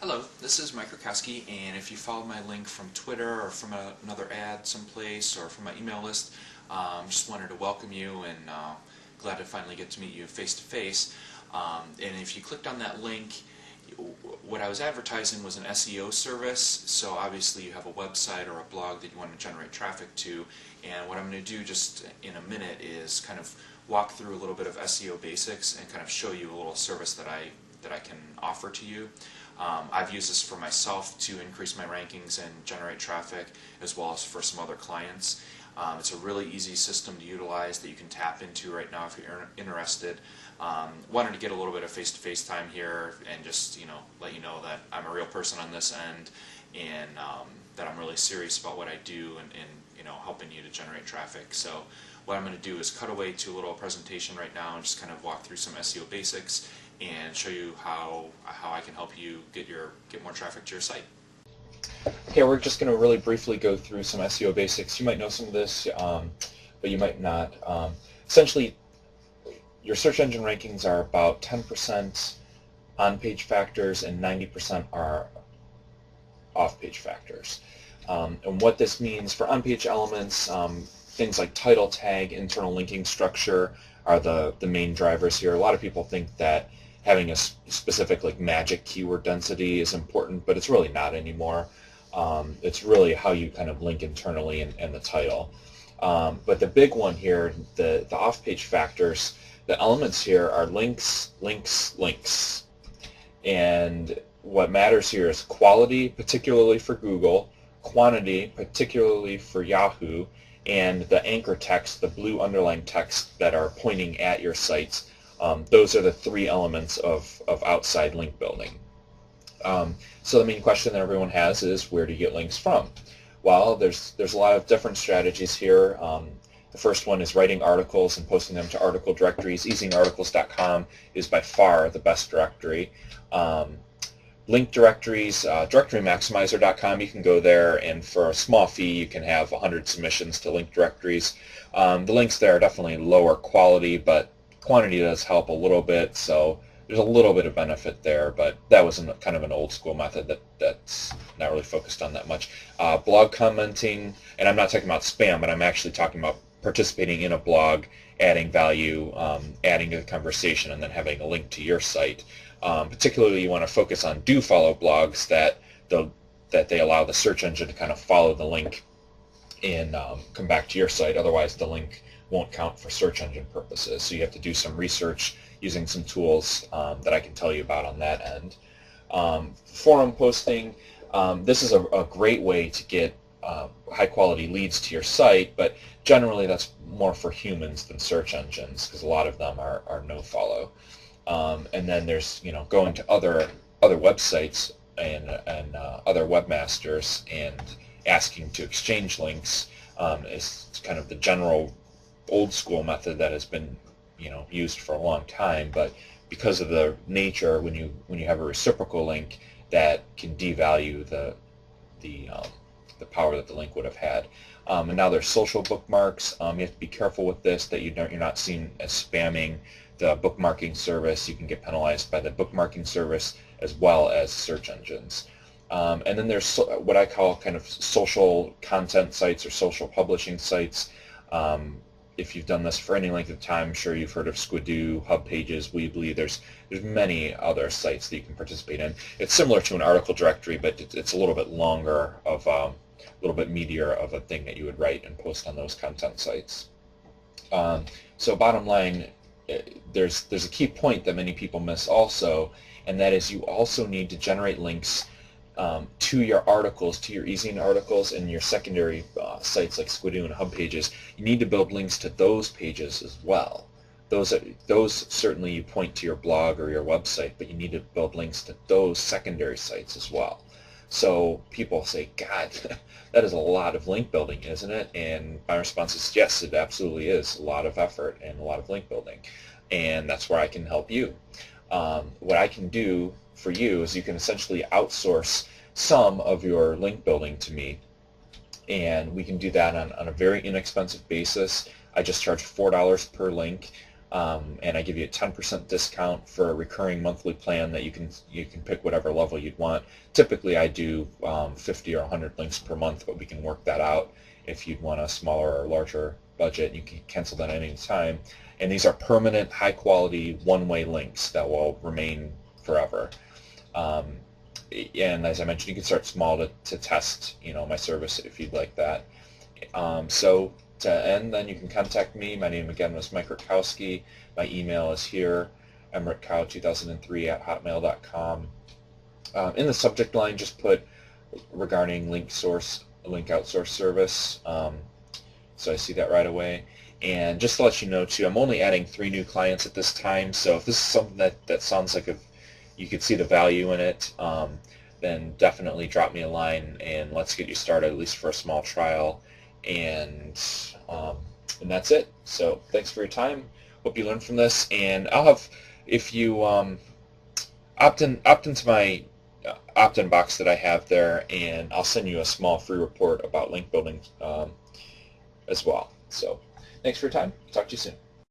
Hello, this is Mike Rakowski, and if you follow my link from Twitter or from another ad someplace or from my email list, just wanted to welcome you and glad to finally get to meet you face to face. And if you clicked on that link, what I was advertising was an SEO service, so obviously you have a website or a blog that you want to generate traffic to, and what I'm going to do just in a minute is kind of walk through a little bit of SEO basics and kind of show you a little service that I can offer to you. I've used this for myself to increase my rankings and generate traffic, as well as for some other clients. It's a really easy system to utilize that you can tap into right now if you're interested. Wanted to get a little bit of face-to-face time here and just let you know that I'm a real person on this end, and that I'm really serious about what I do and helping you to generate traffic. So what I'm going to do is cut away to a little presentation right now and just kind of walk through some SEO basics and show you how I can help you get more traffic to your site. Okay, we're just going to really briefly go through some SEO basics. You might know some of this, but you might not. Essentially, your search engine rankings are about 10% on-page factors and 90% are off-page factors. And what this means for on-page elements, things like title tag, internal linking structure are the main drivers here. A lot of people think that having a specific magic keyword density is important, but it's really not anymore. It's really how you kind of link internally and the title. But the big one here, the off-page factors, the elements here are links, links, links. And what matters here is quality, particularly for Google, quantity, particularly for Yahoo, and the anchor text, the blue underlined text that are pointing at your sites. Those are the three elements of outside link building. So the main question that everyone has is, where do you get links from? Well, there's a lot of different strategies here. The first one is writing articles and posting them to article directories. EasingArticles.com is by far the best directory. Link directories, DirectoryMaximizer.com, you can go there, and for a small fee you can have 100 submissions to link directories. The links there are definitely lower quality, but quantity does help a little bit, so there's a little bit of benefit there, but that was kind of an old school method that's not really focused on that much. Blog commenting, and I'm not talking about spam, but I'm actually talking about participating in a blog, adding value, adding to the conversation, and then having a link to your site. Particularly you want to focus on do-follow blogs that they allow the search engine to kind of follow the link and come back to your site. Otherwise the link won't count for search engine purposes. So you have to do some research using some tools that I can tell you about on that end. Forum posting, this is a great way to get high quality leads to your site, but generally that's more for humans than search engines because a lot of them are no-follow. And then there's going to other websites and other webmasters and asking to exchange links is kind of the general old school method that has been used for a long time, but because of the nature, when you have a reciprocal link, that can devalue the power that the link would have had. And now there's social bookmarks. You have to be careful with this that you're not seen as spamming the bookmarking service. You can get penalized by the bookmarking service as well as search engines. And then there's what I call kind of social content sites or social publishing sites. If you've done this for any length of time, I'm sure you've heard of Squidoo, Hub Pages, Weebly. There's many other sites that you can participate in. It's similar to an article directory, but it's a little bit longer of a little bit meatier of a thing that you would write and post on those content sites. So bottom line, there's a key point that many people miss also, and that is you also need to generate links to your articles, to your Easing articles and your secondary sites like Squidoo and Hub Pages. You need to build links to those pages as well. Those certainly you point to your blog or your website, but you need to build links to those secondary sites as well. So people say, God, that is a lot of link building, isn't it? And my response is, yes, it absolutely is a lot of effort and a lot of link building. And that's where I can help you. What I can do for you is you can essentially outsource some of your link building to me, and we can do that on a very inexpensive basis. I just charge $4 per link. and I give you a 10% discount for a recurring monthly plan that you can pick whatever level you'd want. Typically I do 50 or 100 links per month, but we can work that out. If you'd want a smaller or larger budget, you can cancel that at any time. And these are permanent, high quality, one-way links that will remain forever. And as I mentioned, you can start small to test, my service if you'd like that. So to end, then you can contact me. My name again was Mike Rutkowski. My email is here, mrutkow2003@hotmail.com. In the subject line, just put regarding link outsource service. So I see that right away. And just to let you know too, I'm only adding 3 new clients at this time. So if this is something that sounds like you could see the value in it, then definitely drop me a line and let's get you started, at least for a small trial. And that's it. So thanks for your time. Hope you learned from this. And I'll have, if you opt into my opt-in box that I have there, and I'll send you a small free report about link building as well. So thanks for your time. Talk to you soon.